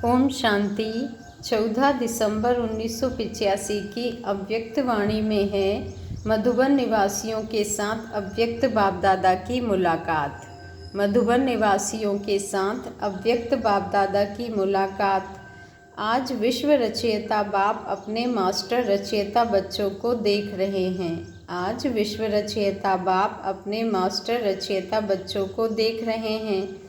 ओम शांति। 14 दिसंबर 1985 की अव्यक्त वाणी में है मधुबन निवासियों के साथ अव्यक्त बाप दादा की मुलाकात। मधुबन निवासियों के साथ अव्यक्त बाप दादा की मुलाकात। आज विश्व रचयिता बाप अपने मास्टर रचयिता बच्चों को देख रहे हैं। आज विश्व रचयिता बाप अपने मास्टर रचयिता बच्चों को देख रहे हैं।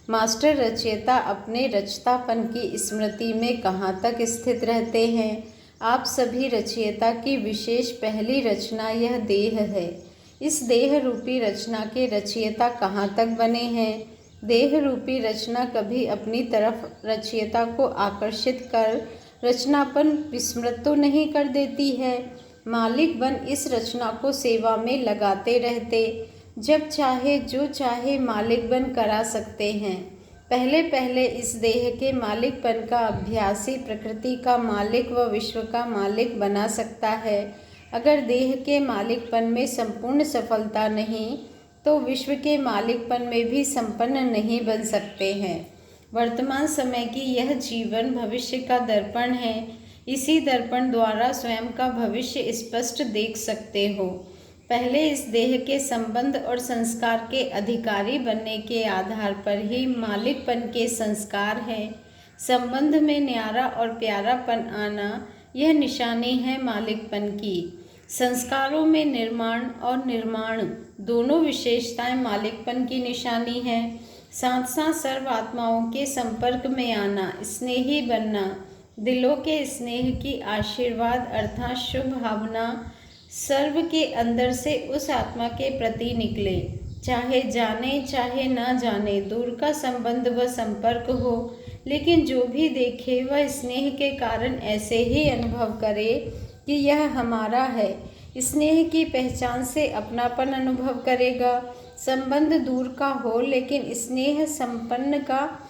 मास्टर रचयिता अपने रचतापन की स्मृति में कहाँ तक स्थित रहते हैं। आप सभी रचयिता की विशेष पहली रचना यह देह है। इस देह रूपी रचना के रचयिता कहाँ तक बने हैं। देह रूपी रचना कभी अपनी तरफ रचयिता को आकर्षित कर रचनापन विस्मृत तो नहीं कर देती है। मालिक बन इस रचना को सेवा में लगाते रहते। जब चाहे जो चाहे मालिक बन करा सकते हैं। पहले पहले इस देह के मालिकपन का अभ्यासी प्रकृति का मालिक व विश्व का मालिक बना सकता है। अगर देह के मालिकपन में संपूर्ण सफलता नहीं तो विश्व के मालिकपन में भी संपन्न नहीं बन सकते हैं। वर्तमान समय की यह जीवन भविष्य का दर्पण है। इसी दर्पण द्वारा स्वयं का भविष्य स्पष्ट देख सकते हो। पहले इस देह के संबंध और संस्कार के अधिकारी बनने के आधार पर ही मालिकपन के संस्कार हैं। संबंध में न्यारा और प्यारापन आना यह निशानी है मालिकपन की। संस्कारों में निर्माण और निर्माण दोनों विशेषताएं मालिकपन की निशानी है। साथ साथ सर्व आत्माओं के संपर्क में आना, स्नेही बनना, दिलों के स्नेह की आशीर्वाद अर्थात शुभ भावना सर्व के अंदर से उस आत्मा के प्रति निकले। चाहे जाने चाहे ना जाने दूर का संबंध व संपर्क हो, लेकिन जो भी देखे वह स्नेह के कारण ऐसे ही अनुभव करे कि यह हमारा है। स्नेह की पहचान से अपनापन अनुभव करेगा। संबंध दूर का हो लेकिन स्नेह संपन्न का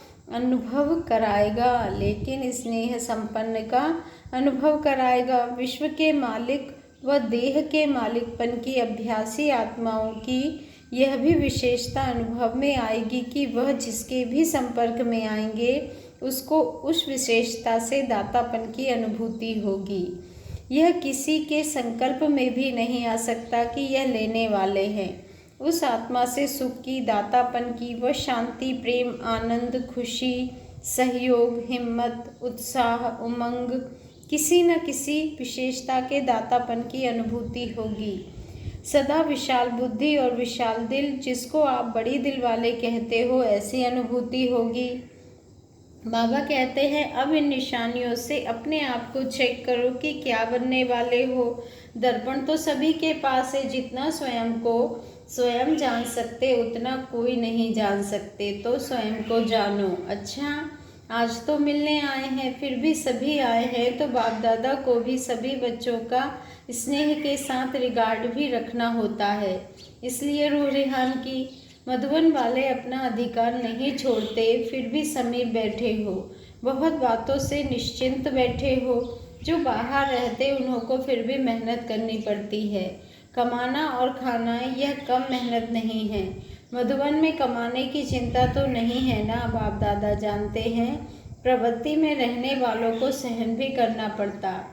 अनुभव कराएगा। विश्व के मालिक व देह के मालिकपन की अभ्यासी आत्माओं की यह भी विशेषता अनुभव में आएगी कि वह जिसके भी संपर्क में आएंगे उसको उस विशेषता से दातापन की अनुभूति होगी। यह किसी के संकल्प में भी नहीं आ सकता कि यह लेने वाले हैं। उस आत्मा से सुख की, दातापन की व शांति, प्रेम, आनंद, खुशी, सहयोग, हिम्मत, उत्साह, उमंग, किसी न किसी विशेषता के दातापन की अनुभूति होगी। सदा विशाल बुद्धि और विशाल दिल, जिसको आप बड़ी दिल वाले कहते हो, ऐसी अनुभूति होगी। बाबा कहते हैं अब इन निशानियों से अपने आप को चेक करो कि क्या बनने वाले हो। दर्पण तो सभी के पास है। जितना स्वयं को स्वयं जान सकते उतना कोई नहीं जान सकते, तो स्वयं को जानो। अच्छा, आज तो मिलने आए हैं, फिर भी सभी आए हैं तो बाप दादा को भी सभी बच्चों का स्नेह के साथ रिगार्ड भी रखना होता है। इसलिए रूह रिहान की मधुबन वाले अपना अधिकार नहीं छोड़ते। फिर भी समीप बैठे हो, बहुत बातों से निश्चिंत बैठे हो। जो बाहर रहते उन्हों को फिर भी मेहनत करनी पड़ती है। कमाना और खाना यह कम मेहनत नहीं है। मधुबन में कमाने की चिंता तो नहीं है ना, बाप दादा जानते हैं। प्रवृत्ति में रहने वालों को सहन भी करना पड़ता,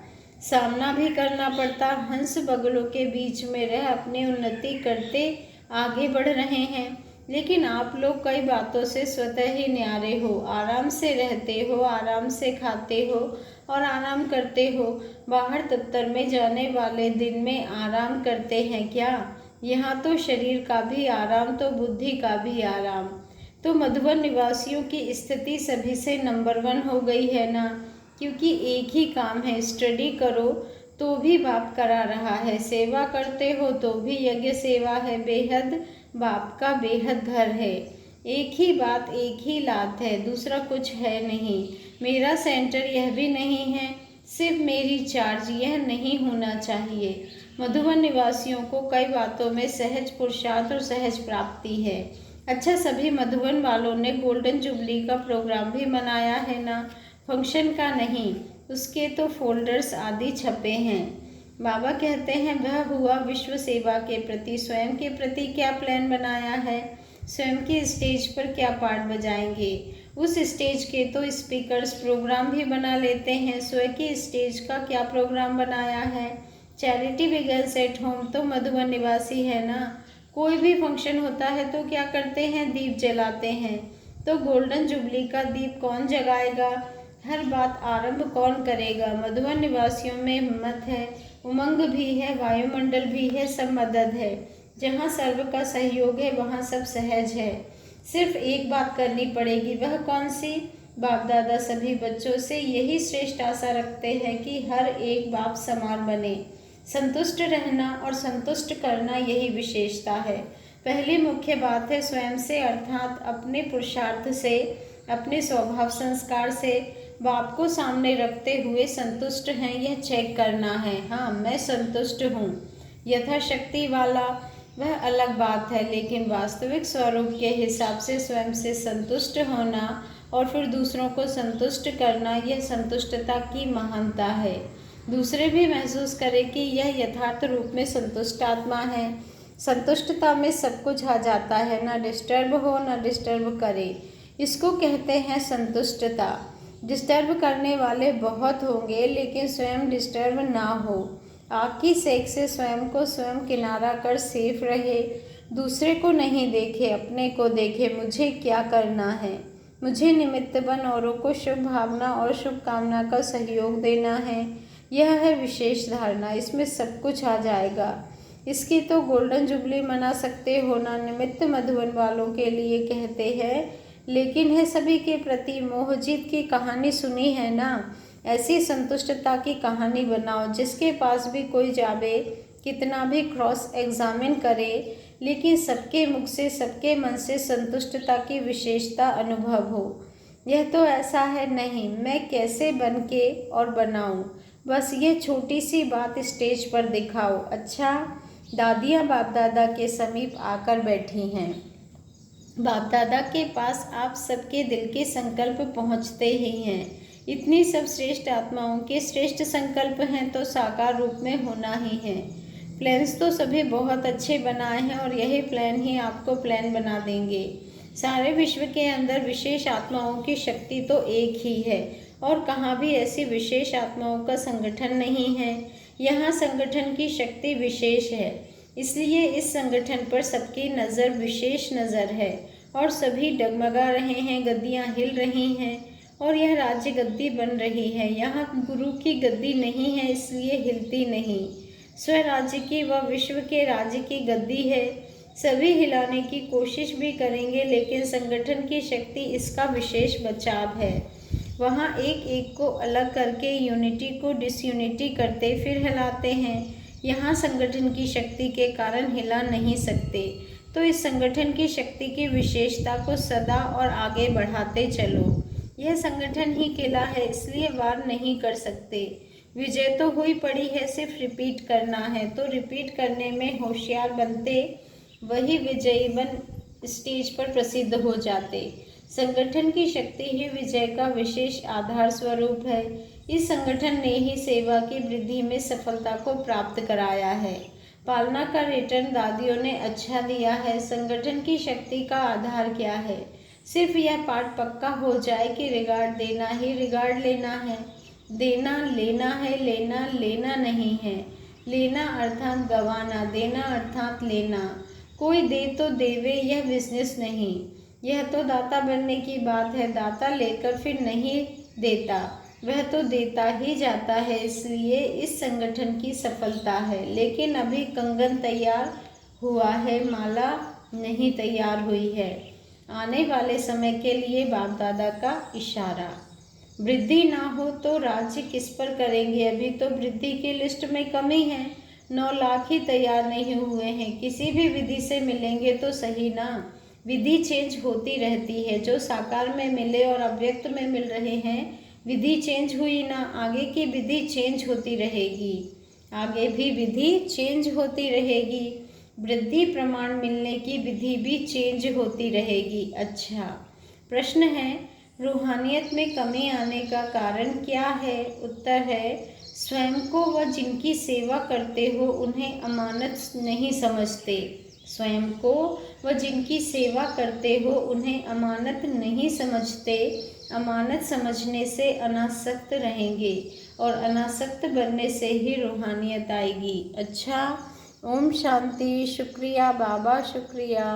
सामना भी करना पड़ता। हंस बगलों के बीच में रह अपनी उन्नति करते आगे बढ़ रहे हैं। लेकिन आप लोग कई बातों से स्वतः ही न्यारे हो। आराम से रहते हो, आराम से खाते हो और आराम करते हो। बाहर दफ्तर में जाने वाले दिन में आराम करते हैं क्या? यहाँ तो शरीर का भी आराम तो बुद्धि का भी आराम। तो मधुबन निवासियों की स्थिति सभी से नंबर 1 हो गई है ना, क्योंकि एक ही काम है। स्टडी करो तो भी बाप करा रहा है, सेवा करते हो तो भी यज्ञ सेवा है। बेहद बाप का बेहद घर है। एक ही बात, एक ही लात है, दूसरा कुछ है नहीं। मेरा सेंटर यह भी नहीं है, सिर्फ मेरी चार्ज यह नहीं होना चाहिए। मधुबन निवासियों को कई बातों में सहज पुरुषार्थ और सहज प्राप्ति है। अच्छा, सभी मधुबन वालों ने गोल्डन जुबली का प्रोग्राम भी मनाया है ना? फंक्शन का नहीं, उसके तो फोल्डर्स आदि छपे हैं। बाबा कहते हैं वह हुआ विश्व सेवा के प्रति। स्वयं के प्रति क्या प्लान बनाया है? स्वयं की स्टेज पर क्या पार्ट बजाएंगे? उस स्टेज के तो स्पीकर्स प्रोग्राम भी बना लेते हैं। स्वयं की स्टेज का क्या प्रोग्राम बनाया है? चैरिटी बिगल्स एट होम तो मधुबन निवासी है ना। कोई भी फंक्शन होता है तो क्या करते हैं? दीप जलाते हैं। तो गोल्डन जुबली का दीप कौन जगाएगा? हर बात आरंभ कौन करेगा? मधुबन निवासियों में हिम्मत है, उमंग भी है, वायुमंडल भी है, सब मदद है। जहाँ सर्व का सहयोग है वहाँ सब सहज है। सिर्फ एक बात करनी पड़ेगी, वह कौन सी? बाप दादा सभी बच्चों से यही श्रेष्ठ आशा रखते हैं कि हर एक बाप समान बने। संतुष्ट रहना और संतुष्ट करना यही विशेषता है। पहली मुख्य बात है स्वयं से, अर्थात अपने पुरुषार्थ से, अपने स्वभाव संस्कार से बाप को सामने रखते हुए संतुष्ट हैं यह चेक करना है। हाँ, मैं संतुष्ट हूँ यथाशक्ति वाला, वह अलग बात है, लेकिन वास्तविक स्वरूप के हिसाब से स्वयं से संतुष्ट होना और फिर दूसरों को संतुष्ट करना, यह संतुष्टता की महानता है। दूसरे भी महसूस करें कि यह यथार्थ रूप में संतुष्ट आत्मा है। संतुष्टता में सब कुछ आ जाता है, ना डिस्टर्ब हो ना डिस्टर्ब करे, इसको कहते हैं संतुष्टता। डिस्टर्ब करने वाले बहुत होंगे, लेकिन स्वयं डिस्टर्ब ना हो। आग की सेक से स्वयं को स्वयं किनारा कर सेफ रहे, दूसरे को नहीं देखे, अपने को देखे। मुझे क्या करना है? मुझे निमित्त बन औरों को शुभ भावना और शुभकामना का सहयोग देना है। यह है विशेष धारणा, इसमें सब कुछ आ जाएगा। इसकी तो गोल्डन जुबली मना सकते हो ना। निमित्त मधुबन वालों के लिए कहते हैं, लेकिन है सभी के प्रति। मोहजीत की कहानी सुनी है ना? ऐसी संतुष्टता की कहानी बनाओ जिसके पास भी कोई जावे, कितना भी क्रॉस एग्जामिन करे, लेकिन सबके मुख से, सबके मन से संतुष्टता की विशेषता अनुभव हो। यह तो ऐसा है नहीं, मैं कैसे बन के और बनाऊं, बस ये छोटी सी बात स्टेज पर दिखाओ। अच्छा, दादियाँ बाप दादा के समीप आकर बैठी हैं। बाप दादा के पास आप सबके दिल के संकल्प पहुँचते ही हैं। इतनी सब श्रेष्ठ आत्माओं के श्रेष्ठ संकल्प हैं तो साकार रूप में होना ही है। प्लान्स तो सभी बहुत अच्छे बनाए हैं और यही प्लान ही आपको प्लान बना देंगे। सारे विश्व के अंदर विशेष आत्माओं की शक्ति तो एक ही है और कहाँ भी ऐसी विशेष आत्माओं का संगठन नहीं है। यहाँ संगठन की शक्ति विशेष है, इसलिए इस संगठन पर सबकी नज़र विशेष नज़र है और सभी डगमगा रहे हैं, गद्दियाँ हिल रही हैं और यह राज्य गद्दी बन रही है। यहाँ गुरु की गद्दी नहीं है, इसलिए हिलती नहीं। स्वराज्य की व विश्व के राज्य की गद्दी है। सभी हिलाने की कोशिश भी करेंगे, लेकिन संगठन की शक्ति इसका विशेष बचाव है। वहाँ एक एक को अलग करके यूनिटी को डिसयूनिटी करते फिर हिलाते हैं। यहाँ संगठन की शक्ति के कारण हिला नहीं सकते, तो इस संगठन की शक्ति की विशेषता को सदा और आगे बढ़ाते चलो। यह संगठन ही किला है, इसलिए वार नहीं कर सकते। विजय तो हुई पड़ी है, सिर्फ रिपीट करना है, तो रिपीट करने में होशियार बनते वही विजयी बन स्टेज पर प्रसिद्ध हो जाते। संगठन की शक्ति ही विजय का विशेष आधार स्वरूप है। इस संगठन ने ही सेवा की वृद्धि में सफलता को प्राप्त कराया है। पालना का रिटर्न दादियों ने अच्छा दिया है। संगठन की शक्ति का आधार क्या है? सिर्फ यह पाठ पक्का हो जाए कि रिगार्ड देना ही रिगार्ड लेना है। देना लेना है, लेना लेना नहीं है। लेना अर्थात गंवाना, देना अर्थात लेना। कोई दे तो देवे, यह बिजनेस नहीं। यह तो दाता बनने की बात है। दाता लेकर फिर नहीं देता, वह तो देता ही जाता है। इसलिए इस संगठन की सफलता है। लेकिन अभी कंगन तैयार हुआ है, माला नहीं तैयार हुई है। आने वाले समय के लिए बाप दादा का इशारा। वृद्धि ना हो तो राज्य किस पर करेंगे? अभी तो वृद्धि की लिस्ट में कमी है। 9 लाख ही तैयार नहीं हुए हैं। किसी भी विधि से मिलेंगे तो सही ना। विधि चेंज होती रहती है। जो साकार में मिले और अव्यक्त में मिल रहे हैं, विधि चेंज हुई ना, आगे की विधि चेंज होती रहेगी। आगे भी विधि चेंज होती रहेगी। वृद्धि प्रमाण मिलने की विधि भी चेंज होती रहेगी। अच्छा, प्रश्न है, रूहानियत में कमी आने का कारण क्या है? उत्तर है, स्वयं को व जिनकी सेवा करते हो उन्हें अमानत नहीं समझते। स्वयं को व जिनकी सेवा करते हो उन्हें अमानत नहीं समझते। अमानत समझने से अनासक्त रहेंगे और अनासक्त बनने से ही रूहानियत आएगी। अच्छा, ओम शांति। शुक्रिया बाबा, शुक्रिया।